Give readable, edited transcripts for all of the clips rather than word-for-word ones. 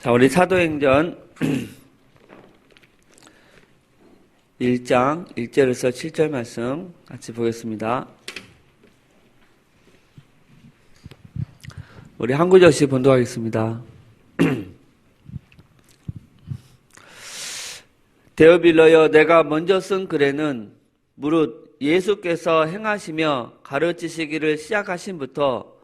자, 우리 사도행전 1장 1절에서 7절 말씀 같이 보겠습니다. 우리 한 구절씩 본독하겠습니다. 데오빌러여, 내가 먼저 쓴 글에는 무릇 예수께서 행하시며 가르치시기를 시작하신부터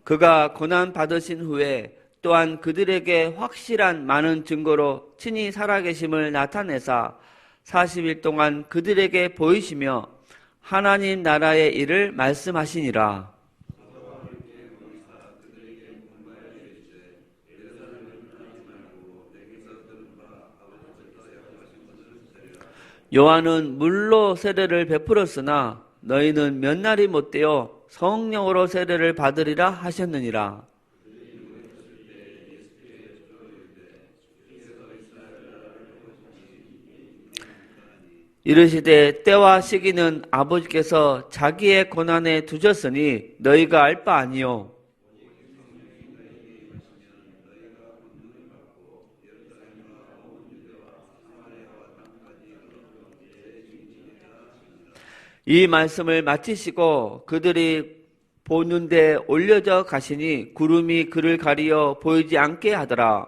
그가 고난 받으신 후에 또한 그들에게 확실한 많은 증거로 친히 살아계심을 나타내사 40일 동안 그들에게 보이시며 하나님 나라의 일을 말씀하시니라. 요한은 물로 세례를 베풀었으나 너희는 몇 날이 못되어 성령으로 세례를 받으리라 하셨느니라. 이르시되 때와 시기는 아버지께서 자기의 고난에 두셨으니 너희가 알 바 아니요. 이 말씀을 마치시고 그들이 보는데 올려져 가시니 구름이 그를 가리어 보이지 않게 하더라.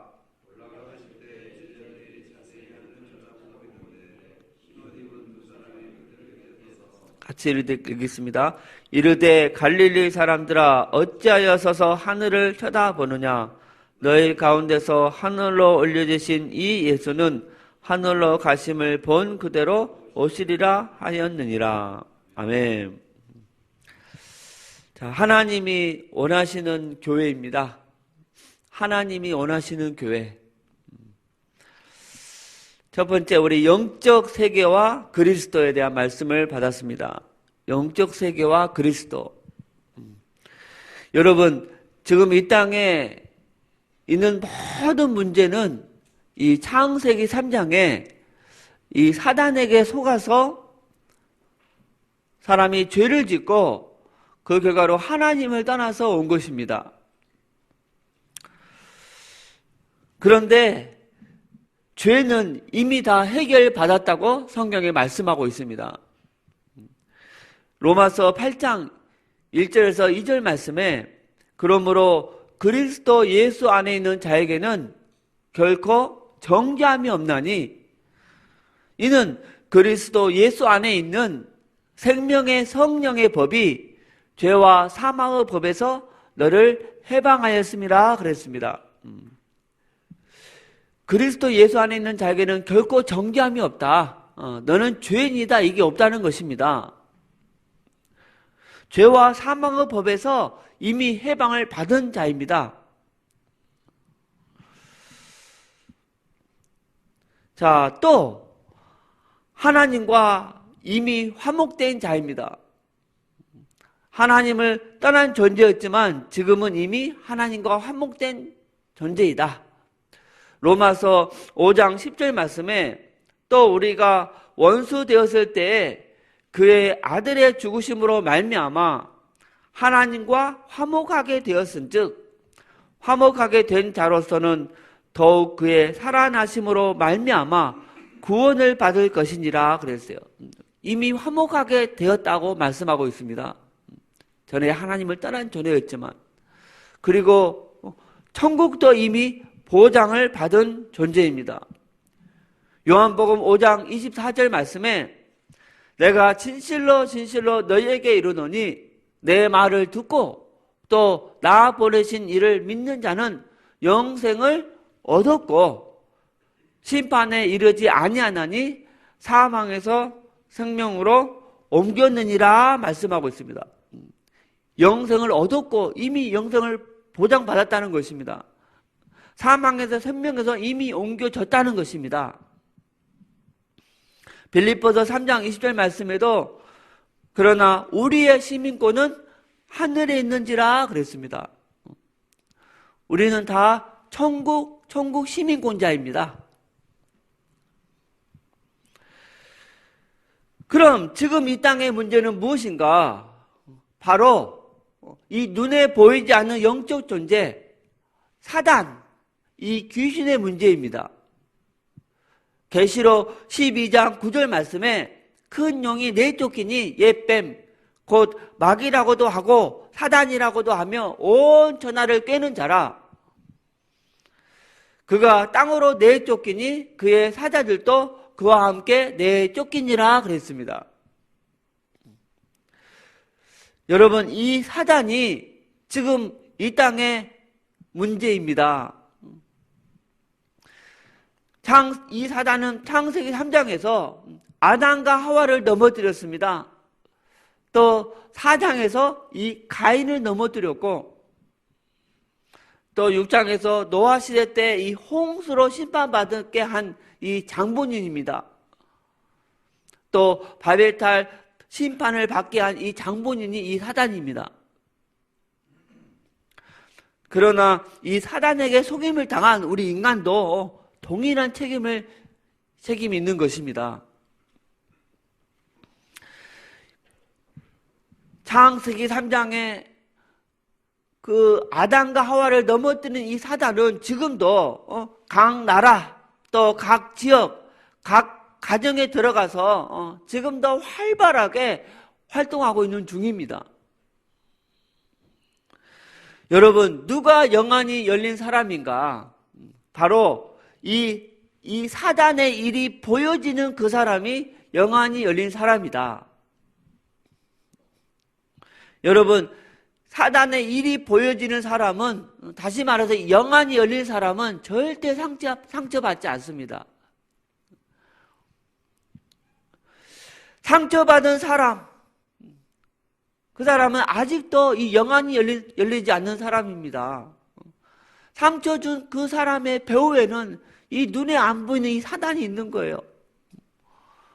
같이 읽겠습니다. 이르되 갈릴리 사람들아, 어찌하여 서서 하늘을 쳐다보느냐? 너희 가운데서 하늘로 올려지신 이 예수는 하늘로 가심을 본 그대로 오시리라 하였느니라. 아멘. 자, 하나님이 원하시는 교회입니다. 하나님이 원하시는 교회. 첫 번째, 우리 영적 세계와 그리스도에 대한 말씀을 받았습니다. 영적 세계와 그리스도. 여러분, 지금 이 땅에 있는 모든 문제는 이 창세기 3장에 이 사단에게 속아서 사람이 죄를 짓고 그 결과로 하나님을 떠나서 온 것입니다. 그런데 죄는 이미 다 해결받았다고 성경에 말씀하고 있습니다. 로마서 8장 1절에서 2절 말씀에 그러므로 그리스도 예수 안에 있는 자에게는 결코 정죄함이 없나니 이는 그리스도 예수 안에 있는 생명의 성령의 법이 죄와 사망의 법에서 너를 해방하였음이라 그랬습니다. 그리스도 예수 안에 있는 자에게는 결코 정죄함이 없다. 너는 죄인이다. 이게 없다는 것입니다. 죄와 사망의 법에서 이미 해방을 받은 자입니다. 자, 또 하나님과 이미 화목된 자입니다. 하나님을 떠난 존재였지만 지금은 이미 하나님과 화목된 존재이다. 로마서 5장 10절 말씀에 또 우리가 원수 되었을 때에 그의 아들의 죽으심으로 말미암아 하나님과 화목하게 되었은즉 화목하게 된 자로서는 더욱 그의 살아나심으로 말미암아 구원을 받을 것이니라 그랬어요. 이미 화목하게 되었다고 말씀하고 있습니다. 전에 하나님을 떠난 존재였지만 그리고 천국도 이미 보장을 받은 존재입니다. 요한복음 5장 24절 말씀에 내가 진실로 진실로 너희에게 이르노니 내 말을 듣고 또 나 보내신 이를 믿는 자는 영생을 얻었고 심판에 이르지 아니하나니 사망에서 생명으로 옮겼느니라 말씀하고 있습니다. 영생을 얻었고 이미 영생을 보장받았다는 것입니다. 사망에서 생명에서 이미 옮겨졌다는 것입니다. 빌립보서 3장 20절 말씀에도 그러나 우리의 시민권은 하늘에 있는지라 그랬습니다. 우리는 다 천국 시민권자입니다. 그럼 지금 이 땅의 문제는 무엇인가? 바로 이 눈에 보이지 않는 영적 존재, 사단, 이 귀신의 문제입니다. 계시록 12장 9절 말씀에 큰 용이 내쫓기니 옛뱀 곧 마귀라고도 하고 사단이라고도 하며 온 천하를 꿰는 자라. 그가 땅으로 내쫓기니 그의 사자들도 그와 함께 내쫓기니라 그랬습니다. 여러분, 이 사단이 지금 이 땅의 문제입니다. 이 사단은 창세기 3장에서 아담과 하와를 넘어뜨렸습니다. 또 4장에서 이 가인을 넘어뜨렸고, 또 6장에서 노아 시대 때 이 홍수로 심판받게 한 이 장본인입니다. 또 바벨탈 심판을 받게 한 이 장본인이 이 사단입니다. 그러나 이 사단에게 속임을 당한 우리 인간도 동일한 책임이 있는 것입니다. 창세기 3장에 그 아담과 하와를 넘어뜨린 이 사단은 지금도 각 나라 또 각 지역 각 가정에 들어가서 지금도 활발하게 활동하고 있는 중입니다. 여러분, 누가 영안이 열린 사람인가? 바로 이 사단의 일이 보여지는 그 사람이 영안이 열린 사람이다. 여러분, 사단의 일이 보여지는 사람은, 다시 말해서 영안이 열린 사람은 절대 상처받지 않습니다. 상처받은 사람, 그 사람은 아직도 이 영안이 열리지 않는 사람입니다. 상처 준 그 사람의 배후에는 이 눈에 안 보이는 이 사단이 있는 거예요.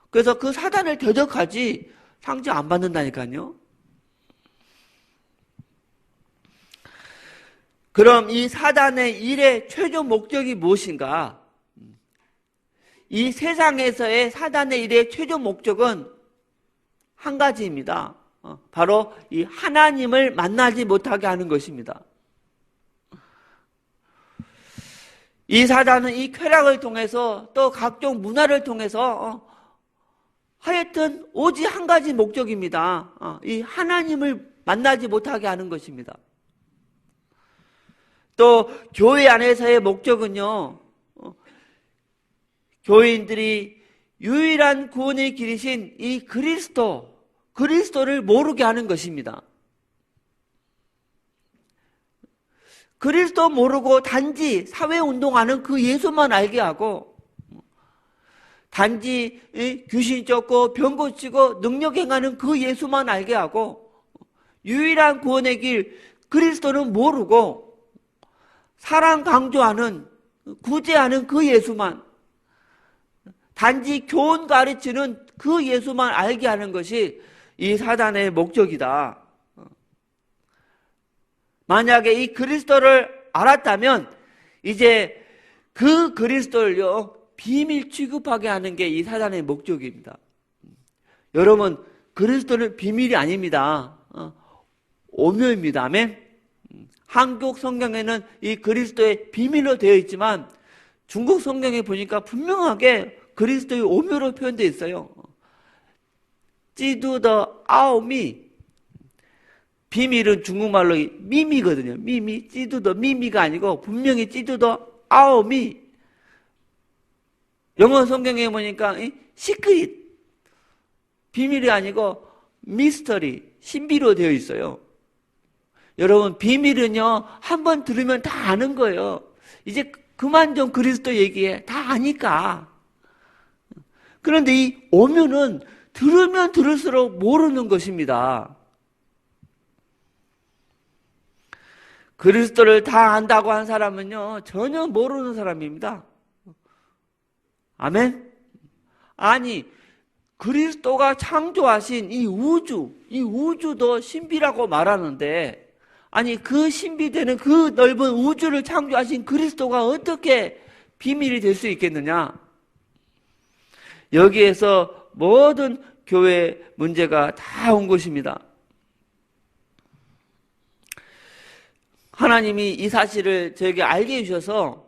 그래서 그 사단을 대적하지 상처 안 받는다니까요. 그럼 이 사단의 일의 최종 목적이 무엇인가? 이 세상에서의 사단의 일의 최종 목적은 한 가지입니다. 바로 이 하나님을 만나지 못하게 하는 것입니다. 이 사단은 이 쾌락을 통해서 또 각종 문화를 통해서 하여튼 오직 한 가지 목적입니다. 이 하나님을 만나지 못하게 하는 것입니다. 또 교회 안에서의 목적은요, 교인들이 유일한 구원의 길이신 이 그리스도를 모르게 하는 것입니다. 그리스도 모르고 단지 사회운동하는 그 예수만 알게 하고, 단지 귀신 쫓고 병 고치고 능력 행하는 그 예수만 알게 하고, 유일한 구원의 길 그리스도는 모르고 사랑 강조하는, 구제하는 그 예수만, 단지 교훈 가르치는 그 예수만 알게 하는 것이 이 사단의 목적이다. 만약에 이 그리스도를 알았다면 이제 그 그리스도를요 비밀 취급하게 하는 게 이 사단의 목적입니다. 여러분, 그리스도는 비밀이 아닙니다. 오묘입니다. 아멘. 한국 성경에는 이 그리스도의 비밀로 되어 있지만 중국 성경에 보니까 분명하게 그리스도의 오묘로 표현되어 있어요. 찌두더 아오미, 비밀은 중국말로 미미거든요. 미미, 찌두더 미미가 아니고 분명히 찌두더 아오미. 영어 성경에 보니까 시크릿, 비밀이 아니고 미스터리, 신비로 되어 있어요. 여러분, 비밀은요 한번 들으면 다 아는 거예요. 이제 그만 좀 그리스도 얘기해. 다 아니까. 그런데 이 오묘는 들으면 들을수록 모르는 것입니다. 그리스도를 다 안다고 한 사람은요 전혀 모르는 사람입니다. 아멘? 아니, 그리스도가 창조하신 이 우주도 신비라고 말하는데, 아니 그 신비되는 그 넓은 우주를 창조하신 그리스도가 어떻게 비밀이 될 수 있겠느냐? 여기에서 모든 교회 문제가 다 온 것입니다. 하나님이 이 사실을 저에게 알게 해주셔서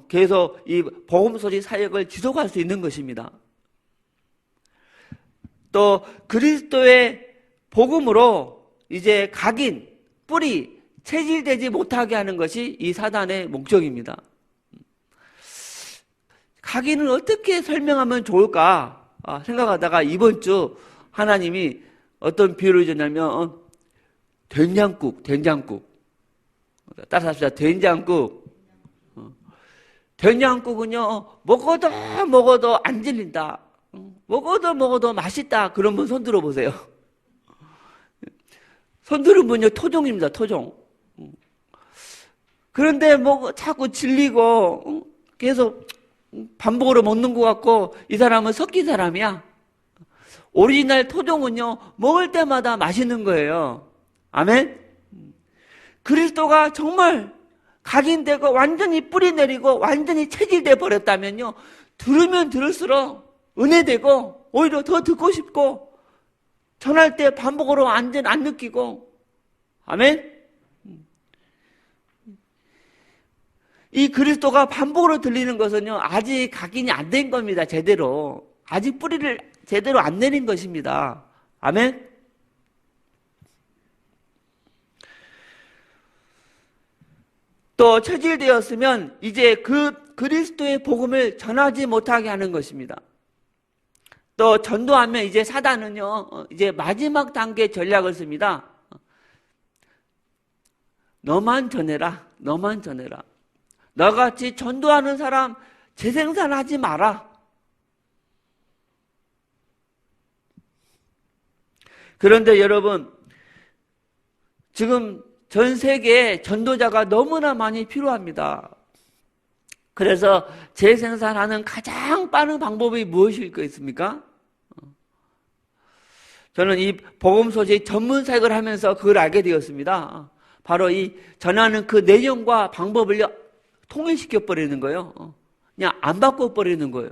계속 이 복음소리 사역을 지속할 수 있는 것입니다. 또 그리스도의 복음으로 이제 각인, 뿌리, 체질되지 못하게 하는 것이 이 사단의 목적입니다. 각인을 어떻게 설명하면 좋을까 생각하다가 이번 주 하나님이 어떤 비유를 주냐면 된장국 따라서 합시다. 된장국은요 먹어도 안 질린다, 먹어도 맛있다. 그런 분 손 들어보세요. 손 들은 분요 토종입니다. 토종. 그런데 자꾸 질리고 계속 반복으로 먹는 것 같고 이 사람은 섞인 사람이야. 오리지널 토종은요 먹을 때마다 맛있는 거예요. 아멘. 그리스도가 정말 각인되고 완전히 뿌리 내리고 완전히 체질돼 버렸다면요 들으면 들을수록 은혜되고 오히려 더 듣고 싶고 전할 때 반복으로 안 느끼고. 아멘. 이 그리스도가 반복으로 들리는 것은요 아직 각인이 안 된 겁니다. 제대로 아직 뿌리를 제대로 안 내린 것입니다. 아멘. 또 체질되었으면 이제 그 그리스도의 복음을 전하지 못하게 하는 것입니다. 또 전도하면 이제 사단은요 이제 마지막 단계 전략을 씁니다. 너만 전해라. 너같이 전도하는 사람 재생산하지 마라. 그런데 여러분, 지금 전 세계에 전도자가 너무나 많이 필요합니다. 그래서 재생산하는 가장 빠른 방법이 무엇일 것입니까? 저는 이 복음소식 전문 사역을 하면서 그걸 알게 되었습니다. 바로 이 전하는 그 내용과 방법을 통일시켜버리는 거예요. 그냥 안 바꿔버리는 거예요.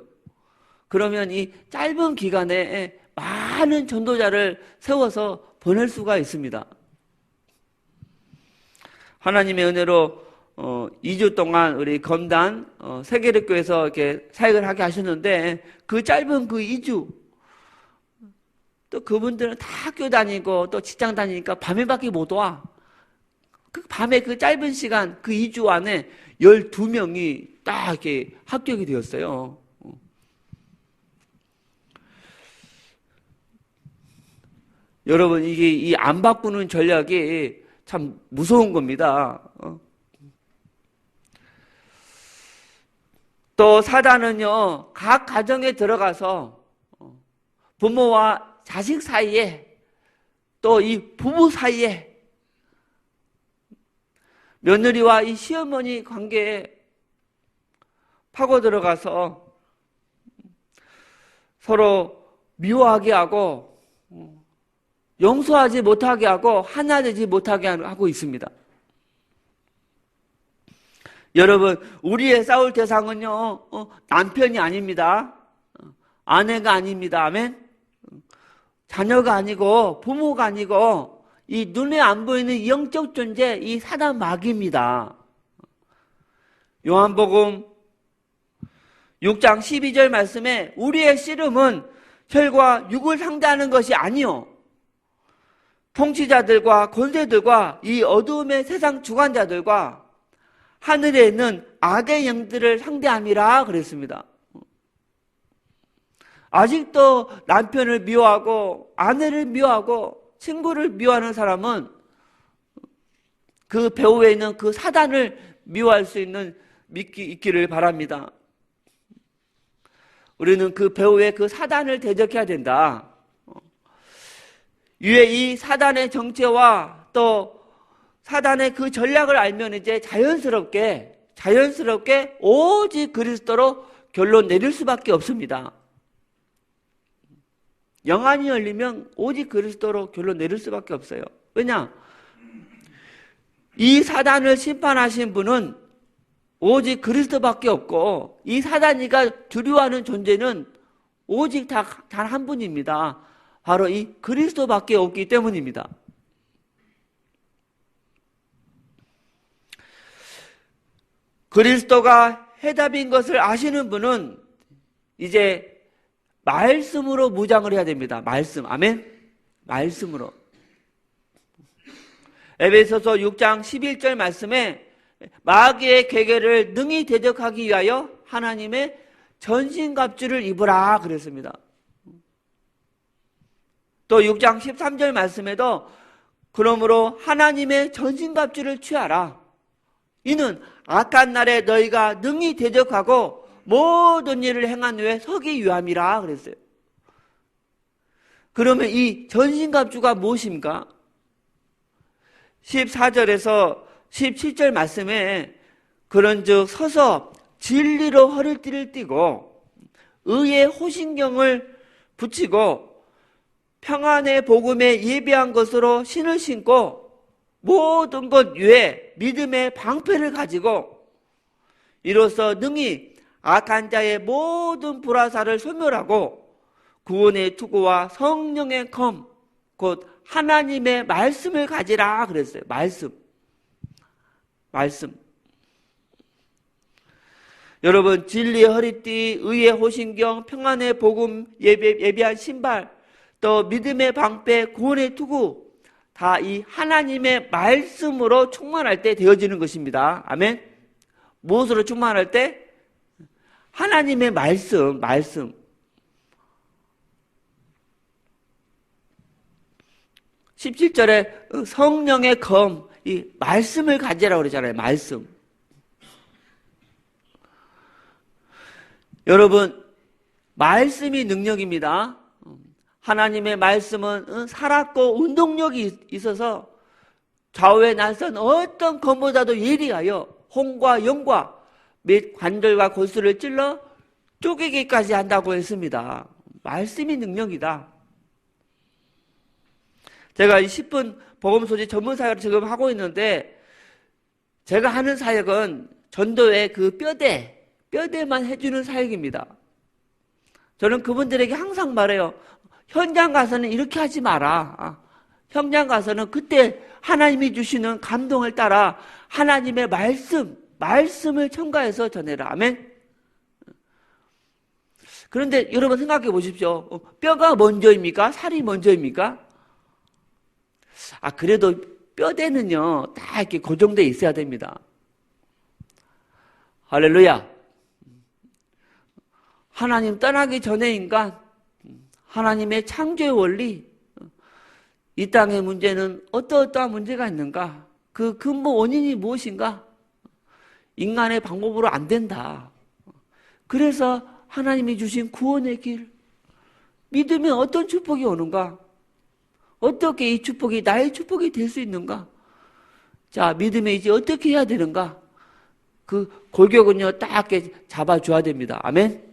그러면 이 짧은 기간에 많은 전도자를 세워서 보낼 수가 있습니다. 하나님의 은혜로 2주 동안 우리 검단 세계력교에서 이렇게 사역을 하게 하셨는데 그 짧은 그 2주 또 그분들은 다 학교 다니고 또 직장 다니니까 밤에밖에 못 와. 그 밤에 그 짧은 시간 그 2주 안에 12명이 딱 이렇게 합격이 되었어요. 여러분 이게 이 안 바꾸는 전략이 참 무서운 겁니다. 또 사단은요 각 가정에 들어가서 부모와 자식 사이에 또 이 부부 사이에 며느리와 이 시어머니 관계에 파고 들어가서 서로 미워하게 하고 용서하지 못하게 하고 하나 되지 못하게 하고 있습니다. 여러분 우리의 싸울 대상은요 남편이 아닙니다. 아내가 아닙니다. 아멘. 자녀가 아니고 부모가 아니고 이 눈에 안 보이는 영적 존재 이 사단 마귀입니다. 요한복음 6장 12절 말씀에 우리의 씨름은 혈과 육을 상대하는 것이 아니요 통치자들과 권세들과 이 어두움의 세상 주관자들과 하늘에 있는 악의 영들을 상대함이라 그랬습니다. 아직도 남편을 미워하고 아내를 미워하고 친구를 미워하는 사람은 그 배후에 있는 그 사단을 미워할 수 있는 믿기 있기를 바랍니다. 우리는 그 배후에 그 사단을 대적해야 된다. 위에 이 사단의 정체와 또 사단의 그 전략을 알면 이제 자연스럽게 오직 그리스도로 결론 내릴 수밖에 없습니다. 영안이 열리면 오직 그리스도로 결론 내릴 수밖에 없어요. 왜냐? 이 사단을 심판하신 분은 오직 그리스도밖에 없고 이 사단이가 두려워하는 존재는 오직 단 한 분입니다. 바로 이 그리스도밖에 없기 때문입니다. 그리스도가 해답인 것을 아시는 분은 이제 말씀으로 무장을 해야 됩니다. 말씀. 아멘? 말씀으로. 에베소서 6장 11절 말씀에 마귀의 계계를 능히 대적하기 위하여 하나님의 전신갑주를 입으라 그랬습니다. 또 6장 13절 말씀에도 그러므로 하나님의 전신갑주를 취하라. 이는 악한 날에 너희가 능히 대적하고 모든 일을 행한 후에 서기 위함이라 그랬어요. 그러면 이 전신갑주가 무엇입니까? 14절에서 17절 말씀에 그런즉 서서 진리로 허리띠를 띠고 의의 호신경을 붙이고 평안의 복음에 예비한 것으로 신을 신고 모든 것 위에 믿음의 방패를 가지고 이로써 능히 악한 자의 모든 불화살을 소멸하고 구원의 투구와 성령의 검 곧 하나님의 말씀을 가지라 그랬어요. 말씀. 여러분, 진리의 허리띠, 의의 호신경, 평안의 복음, 예비한 신발, 또 믿음의 방패, 구원의 투구, 다 이 하나님의 말씀으로 충만할 때 되어지는 것입니다. 아멘? 무엇으로 충만할 때? 하나님의 말씀. 17절에 성령의 검, 이 말씀을 가지라고 그러잖아요. 말씀. 여러분, 말씀이 능력입니다. 하나님의 말씀은 살았고 운동력이 있어서 좌우에 날선 어떤 검보다도 예리하여 혼과 영과 및 관절과 골수를 찔러 쪼개기까지 한다고 했습니다. 말씀이 능력이다. 제가 이 10분 복음소식 전문 사역을 지금 하고 있는데 제가 하는 사역은 전도의 그 뼈대만 해주는 사역입니다. 저는 그분들에게 항상 말해요. 현장 가서는 이렇게 하지 마라. 현장 가서는 그때 하나님이 주시는 감동을 따라 하나님의 말씀을 첨가해서 전해라. 아멘? 그런데 여러분 생각해 보십시오. 뼈가 먼저입니까? 살이 먼저입니까? 그래도 뼈대는요, 다 이렇게 고정되어 있어야 됩니다. 할렐루야. 하나님 떠나기 전에 인간, 하나님의 창조의 원리, 이 땅의 문제는 어떠한 문제가 있는가? 그 근본 원인이 무엇인가? 인간의 방법으로 안 된다. 그래서 하나님이 주신 구원의 길, 믿으면 어떤 축복이 오는가? 어떻게 이 축복이 나의 축복이 될 수 있는가? 자, 믿음에 이제 어떻게 해야 되는가? 그 골격은요, 딱 이렇게 잡아줘야 됩니다. 아멘?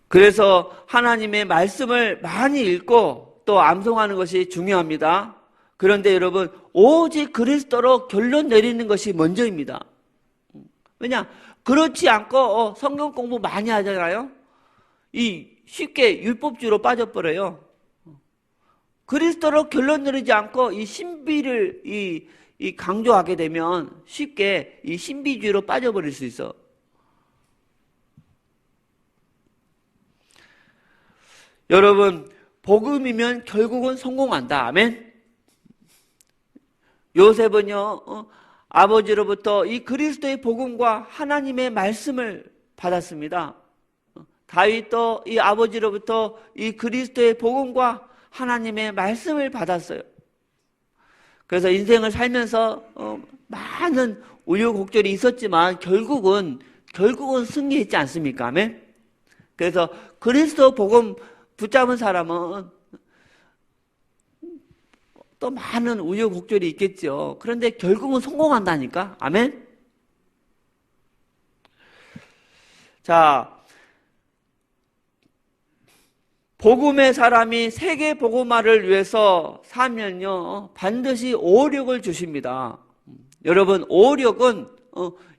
그래서 하나님의 말씀을 많이 읽고 또 암송하는 것이 중요합니다. 그런데 여러분, 오직 그리스도로 결론 내리는 것이 먼저입니다. 왜냐? 그렇지 않고 성경 공부 많이 하잖아요. 쉽게 율법주의로 빠져버려요. 그리스도로 결론 내리지 않고 이 신비를 강조하게 되면 쉽게 이 신비주의로 빠져버릴 수 있어. 여러분, 복음이면 결국은 성공한다. 아멘? 요셉은요, 아버지로부터 이 그리스도의 복음과 하나님의 말씀을 받았습니다. 다윗도 이 아버지로부터 이 그리스도의 복음과 하나님의 말씀을 받았어요. 그래서 인생을 살면서 많은 우여곡절이 있었지만 결국은 승리했지 않습니까? 아멘? 그래서 그리스도 복음 붙잡은 사람은 또 많은 우여곡절이 있겠죠. 그런데 결국은 성공한다니까. 아멘? 자, 복음의 사람이 세계 복음화를 위해서 살면요, 반드시 오력을 주십니다. 여러분, 오력은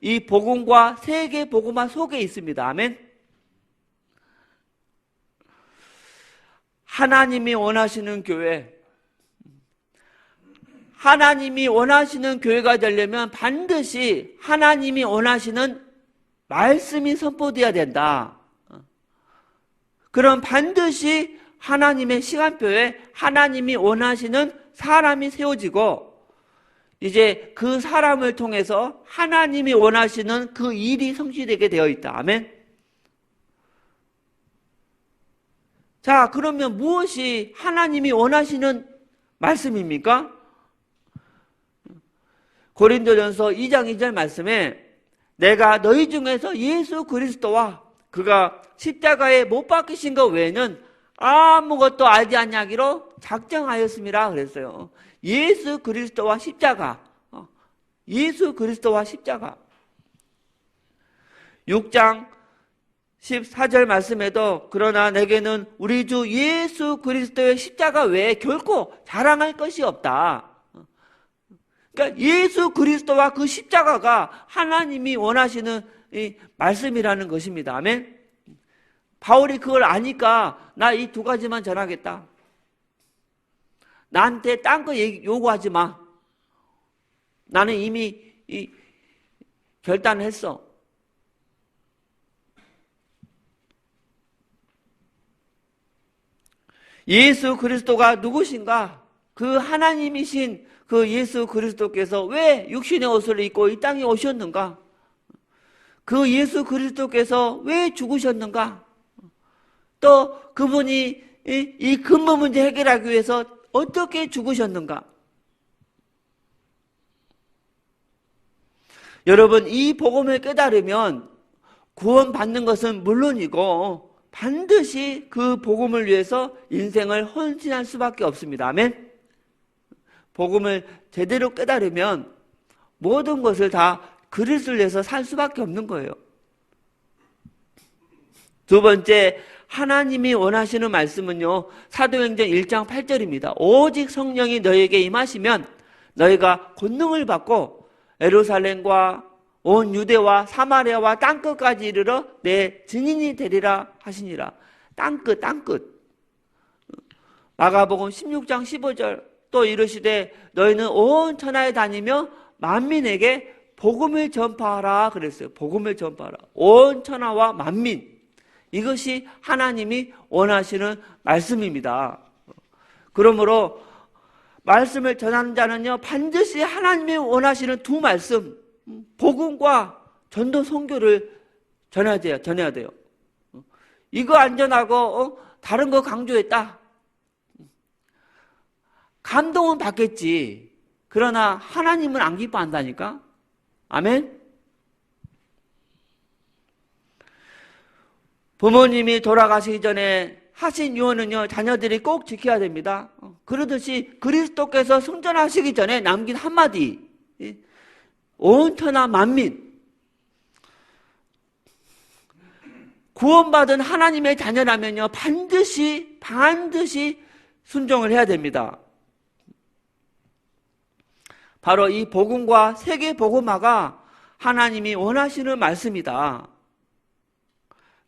이 복음과 세계 복음화 속에 있습니다. 아멘? 하나님이 원하시는 교회, 하나님이 원하시는 교회가 되려면 반드시 하나님이 원하시는 말씀이 선포되어야 된다. 그럼 반드시 하나님의 시간표에 하나님이 원하시는 사람이 세워지고, 이제 그 사람을 통해서 하나님이 원하시는 그 일이 성취되게 되어 있다. 아멘. 자, 그러면 무엇이 하나님이 원하시는 말씀입니까? 고린도전서 2장 2절 말씀에 내가 너희 중에서 예수 그리스도와 그가 십자가에 못 박히신 것 외에는 아무것도 알지 않냐기로 작정하였음이라 그랬어요. 예수 그리스도와 십자가, 예수 그리스도와 십자가. 6장 14절 말씀에도 그러나 내게는 우리 주 예수 그리스도의 십자가 외에 결코 자랑할 것이 없다. 그러니까 예수 그리스도와 그 십자가가 하나님이 원하시는 이 말씀이라는 것입니다. 아멘. 바울이 그걸 아니까 나 이 두 가지만 전하겠다. 나한테 딴 거 요구하지 마. 나는 이미 결단을 했어. 예수 그리스도가 누구신가? 그 하나님이신 그 예수 그리스도께서 왜 육신의 옷을 입고 이 땅에 오셨는가? 그 예수 그리스도께서 왜 죽으셨는가? 또 그분이 이 근본 문제 해결하기 위해서 어떻게 죽으셨는가? 여러분, 이 복음을 깨달으면 구원받는 것은 물론이고 반드시 그 복음을 위해서 인생을 헌신할 수밖에 없습니다. 아멘. 복음을 제대로 깨달으면 모든 것을 다 그리스도를 위해서 살 수밖에 없는 거예요. 두 번째, 하나님이 원하시는 말씀은요, 사도행전 1장 8절입니다. 오직 성령이 너희에게 임하시면 너희가 권능을 받고 예루살렘과 온 유대와 사마리아와 땅끝까지 이르러 내 증인이 되리라 하시니라. 땅끝. 마가복음 16장 15절 또 이르시되 너희는 온 천하에 다니며 만민에게 복음을 전파하라 그랬어요. 복음을 전파하라. 온 천하와 만민. 이것이 하나님이 원하시는 말씀입니다. 그러므로 말씀을 전하는 자는요, 반드시 하나님이 원하시는 두 말씀, 복음과 전도 선교를 전해야 돼요. 이거 안 전하고 다른 거 강조했다. 감동은 받겠지. 그러나 하나님은 안 기뻐한다니까. 아멘. 부모님이 돌아가시기 전에 하신 유언은요, 자녀들이 꼭 지켜야 됩니다. 그러듯이 그리스도께서 승천하시기 전에 남긴 한마디, 온 천하 만민, 구원받은 하나님의 자녀라면요, 반드시 순종을 해야 됩니다. 바로 이 복음과 세계 복음화가 하나님이 원하시는 말씀이다.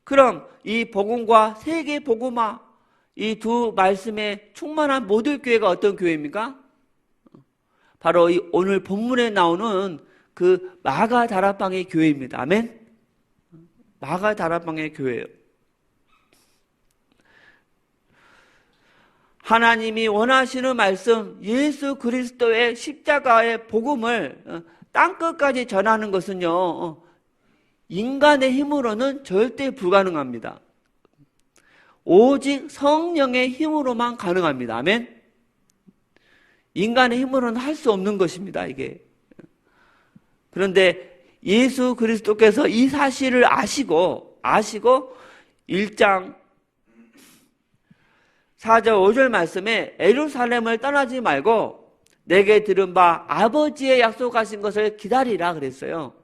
그럼 이 복음과 세계 복음화, 이 두 말씀에 충만한 모든 교회가 어떤 교회입니까? 바로 이 오늘 본문에 나오는 그 마가 다락방의 교회입니다. 아멘. 마가 다락방의 교회예요. 하나님이 원하시는 말씀, 예수 그리스도의 십자가의 복음을 땅끝까지 전하는 것은요, 인간의 힘으로는 절대 불가능합니다. 오직 성령의 힘으로만 가능합니다. 아멘. 인간의 힘으로는 할 수 없는 것입니다, 이게. 그런데 예수 그리스도께서 이 사실을 아시고 1장 4절 5절 말씀에 예루살렘을 떠나지 말고 내게 들은 바 아버지의 약속하신 것을 기다리라 그랬어요.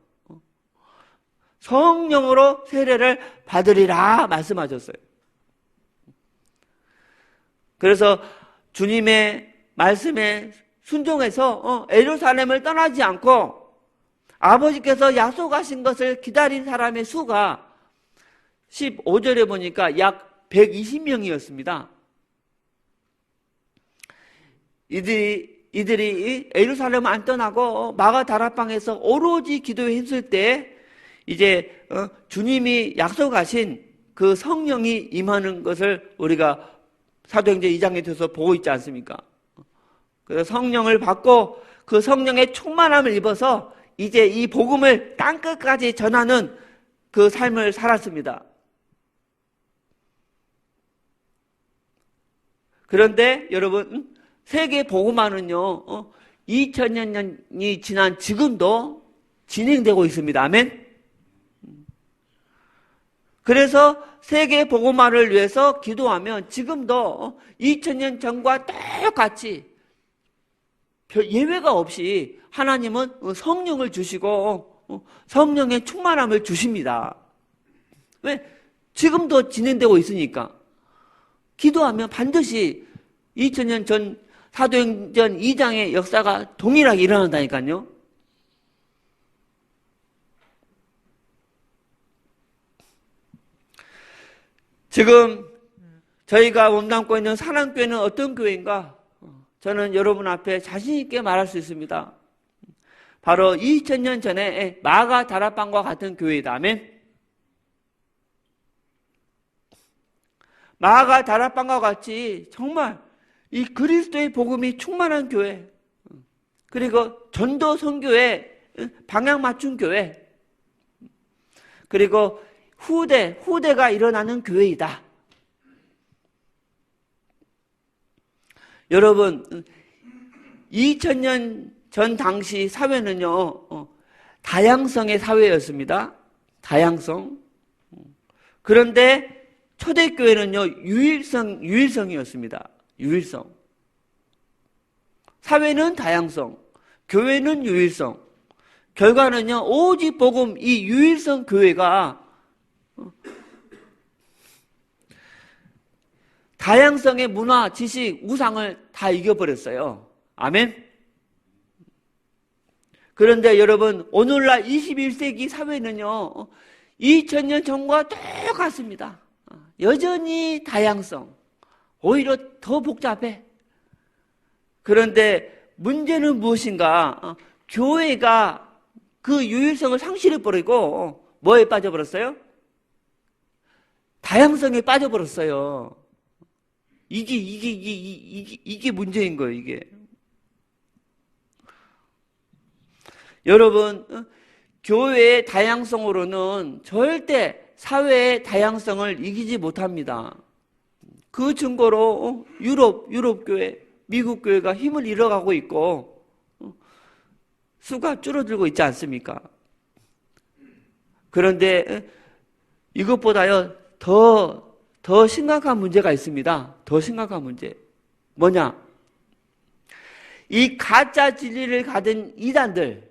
성령으로 세례를 받으리라 말씀하셨어요. 그래서 주님의 말씀에 순종해서 예루살렘을 떠나지 않고 아버지께서 약속하신 것을 기다린 사람의 수가 15절에 보니까 약 120명이었습니다. 이들이 예루살렘 안 떠나고 마가 다락방에서 오로지 기도에 힘쓸 때 이제 주님이 약속하신 그 성령이 임하는 것을 우리가 사도행전 2장에 돼서 보고 있지 않습니까? 그래서 성령을 받고 그 성령의 충만함을 입어서 이제 이 복음을 땅끝까지 전하는 그 삶을 살았습니다. 그런데 여러분, 세계 복음화는요 2000년이 지난 지금도 진행되고 있습니다. 아멘. 그래서 세계 복음화를 위해서 기도하면 지금도 2000년 전과 똑같이 예외가 없이 하나님은 성령을 주시고 성령의 충만함을 주십니다. 왜? 지금도 진행되고 있으니까. 기도하면 반드시 2000년 전 사도행전 2장의 역사가 동일하게 일어난다니까요. 지금 저희가 몸담고 있는 사랑교회는 어떤 교회인가? 저는 여러분 앞에 자신 있게 말할 수 있습니다. 바로 2000년 전에 마가 다락방과 같은 교회이다. 아멘. 마가 다락방과 같이 정말 이 그리스도의 복음이 충만한 교회, 그리고 전도 선교의 방향 맞춘 교회, 그리고 후대가 일어나는 교회이다. 여러분, 2000년 전 당시 사회는요 다양성의 사회였습니다. 다양성. 그런데 초대교회는요 유일성이었습니다. 유일성. 사회는 다양성, 교회는 유일성. 결과는요 오직 복음, 이 유일성 교회가 다양성의 문화, 지식, 우상을 다 이겨버렸어요. 아멘. 그런데 여러분, 오늘날 21세기 사회는요 2000년 전과 똑같습니다. 여전히 다양성, 오히려 더 복잡해. 그런데 문제는 무엇인가? 교회가 그 유일성을 상실해버리고 뭐에 빠져버렸어요? 다양성에 빠져버렸어요. 이게 문제인 거예요, 이게. 여러분, 교회의 다양성으로는 절대 사회의 다양성을 이기지 못합니다. 그 증거로 유럽 교회, 미국 교회가 힘을 잃어가고 있고 수가 줄어들고 있지 않습니까? 그런데 이것보다요 더 심각한 문제가 있습니다. 더 심각한 문제. 뭐냐? 이 가짜 진리를 가진 이단들,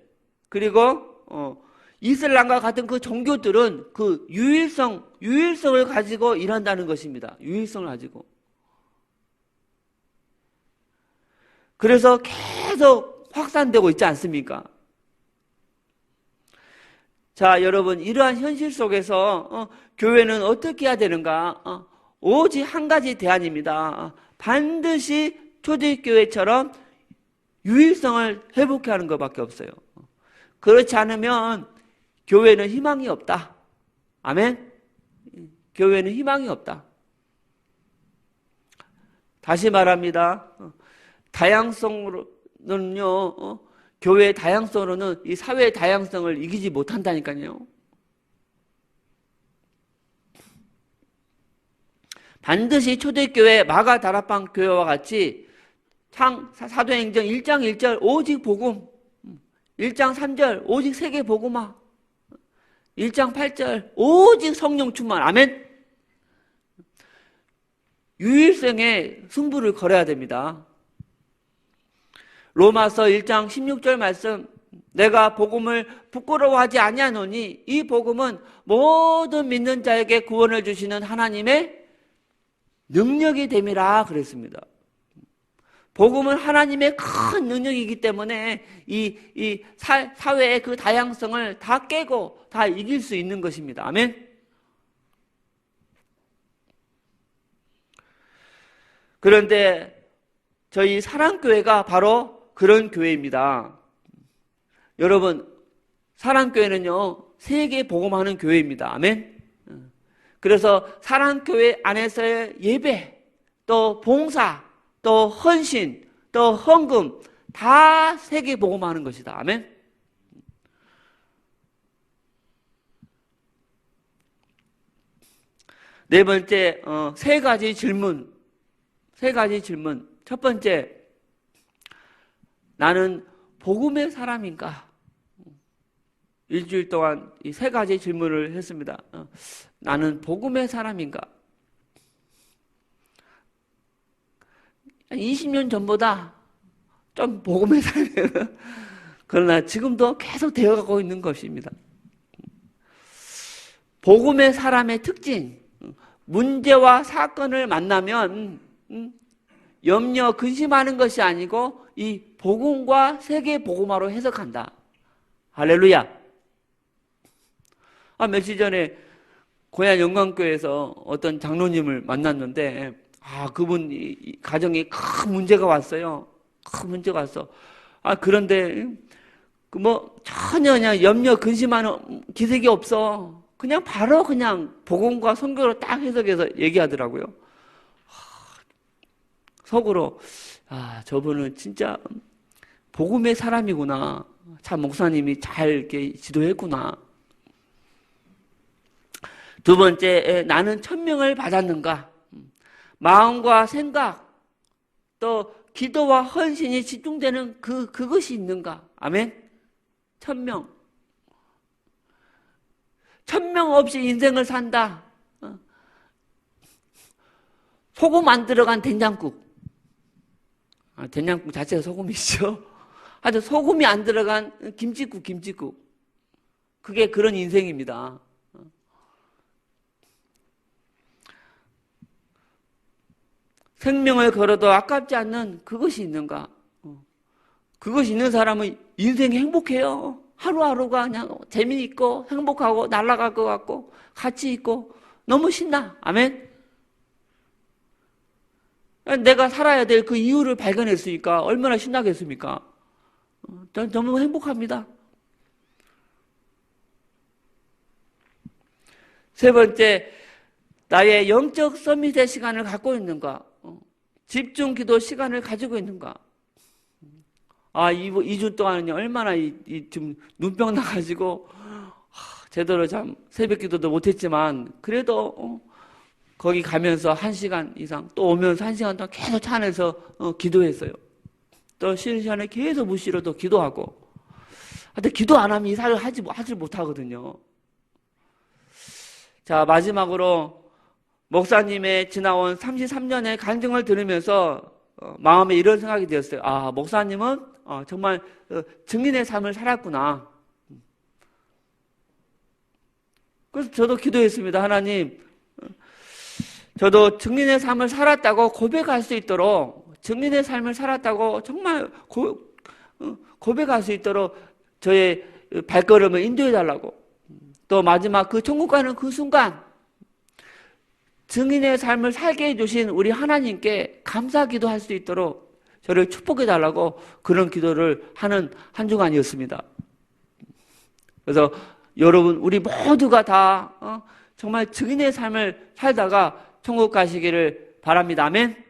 그리고 이슬람과 같은 그 종교들은 그 유일성을 가지고 일한다는 것입니다. 유일성을 가지고. 그래서 계속 확산되고 있지 않습니까? 자, 여러분, 이러한 현실 속에서 교회는 어떻게 해야 되는가? 오직 한 가지 대안입니다. 반드시 초대교회처럼 유일성을 회복해야 하는 것밖에 없어요. 그렇지 않으면 교회는 희망이 없다. 아멘? 교회는 희망이 없다. 다시 말합니다. 다양성으로는요, 교회의 다양성으로는 이 사회의 다양성을 이기지 못한다니까요. 반드시 초대교회 마가 다락방 교회와 같이 사도행전 1장 1절 오직 복음, 1장 3절 오직 세계 복음화, 1장 8절 오직 성령 충만. 아멘. 유일성의 승부를 걸어야 됩니다. 로마서 1장 16절 말씀, 내가 복음을 부끄러워하지 아니하노니 이 복음은 모든 믿는 자에게 구원을 주시는 하나님의 능력이 됨이라 그랬습니다. 복음은 하나님의 큰 능력이기 때문에 이 사회의 그 다양성을 다 깨고 다 이길 수 있는 것입니다. 아멘. 그런데 저희 사랑교회가 바로 그런 교회입니다. 여러분, 사랑교회는요, 세계 복음하는 교회입니다. 아멘. 그래서 사랑교회 안에서의 예배, 또 봉사, 또 헌신, 또 헌금 다 세계 복음하는 것이다. 아멘. 네 번째, 세 가지 질문. 첫 번째, 나는 복음의 사람인가? 일주일 동안 이 세 가지 질문을 했습니다. 나는 복음의 사람인가? 20년 전보다 좀 복음의 사람이에요. 그러나 지금도 계속 되어가고 있는 것입니다. 복음의 사람의 특징, 문제와 사건을 만나면 염려, 근심하는 것이 아니고 이 복음과 세계 복음화로 해석한다. 할렐루야. 며칠 전에 고향 영광교회에서 어떤 장로님을 만났는데 그분 가정에 큰 문제가 왔어요. 큰 문제가 왔어. 그런데 전혀 그냥 염려, 근심하는 기색이 없어. 그냥 바로 그냥 복음과 선교로 딱 해석해서 얘기하더라고요. 속으로 저분은 진짜 복음의 사람이구나. 참 목사님이 잘 이렇게 지도했구나. 두 번째, 나는 천명을 받았는가? 마음과 생각, 또 기도와 헌신이 집중되는 그것이 있는가? 아멘? 천명. 천명 없이 인생을 산다. 소금 안 들어간 된장국. 된장국 자체가 소금이죠. 아주 소금이 안 들어간 김치국. 그게 그런 인생입니다. 생명을 걸어도 아깝지 않는 그것이 있는가? 그것이 있는 사람은 인생이 행복해요. 하루하루가 그냥 재미있고 행복하고 날아갈 것 같고 가치 있고 너무 신나. 아멘? 내가 살아야 될 그 이유를 발견했으니까 얼마나 신나겠습니까? 전 너무 행복합니다. 세 번째, 나의 영적 서밋의 시간을 갖고 있는가? 집중 기도 시간을 가지고 있는가? 2주 동안은요, 얼마나 좀 눈병 나가지고, 제대로 새벽 기도도 못했지만, 그래도, 거기 가면서 1시간 이상, 또 오면서 1시간 동안 계속 차 안에서 기도했어요. 또 쉬는 시간에 계속 무시로 또 기도하고. 근데 기도 안 하면 이사를 하지 못하거든요. 자, 마지막으로, 목사님의 지나온 33년의 간증을 들으면서 마음에 이런 생각이 들었어요. 목사님은 정말 증인의 삶을 살았구나. 그래서 저도 기도했습니다. 하나님, 저도 증인의 삶을 살았다고 고백할 수 있도록, 증인의 삶을 살았다고 정말 고백할 수 있도록 저의 발걸음을 인도해달라고. 또 마지막 그 천국 가는 그 순간, 증인의 삶을 살게 해주신 우리 하나님께 감사 기도할 수 있도록 저를 축복해달라고 그런 기도를 하는 한 주간이었습니다. 그래서 여러분, 우리 모두가 다 정말 증인의 삶을 살다가 천국 가시기를 바랍니다. 아멘.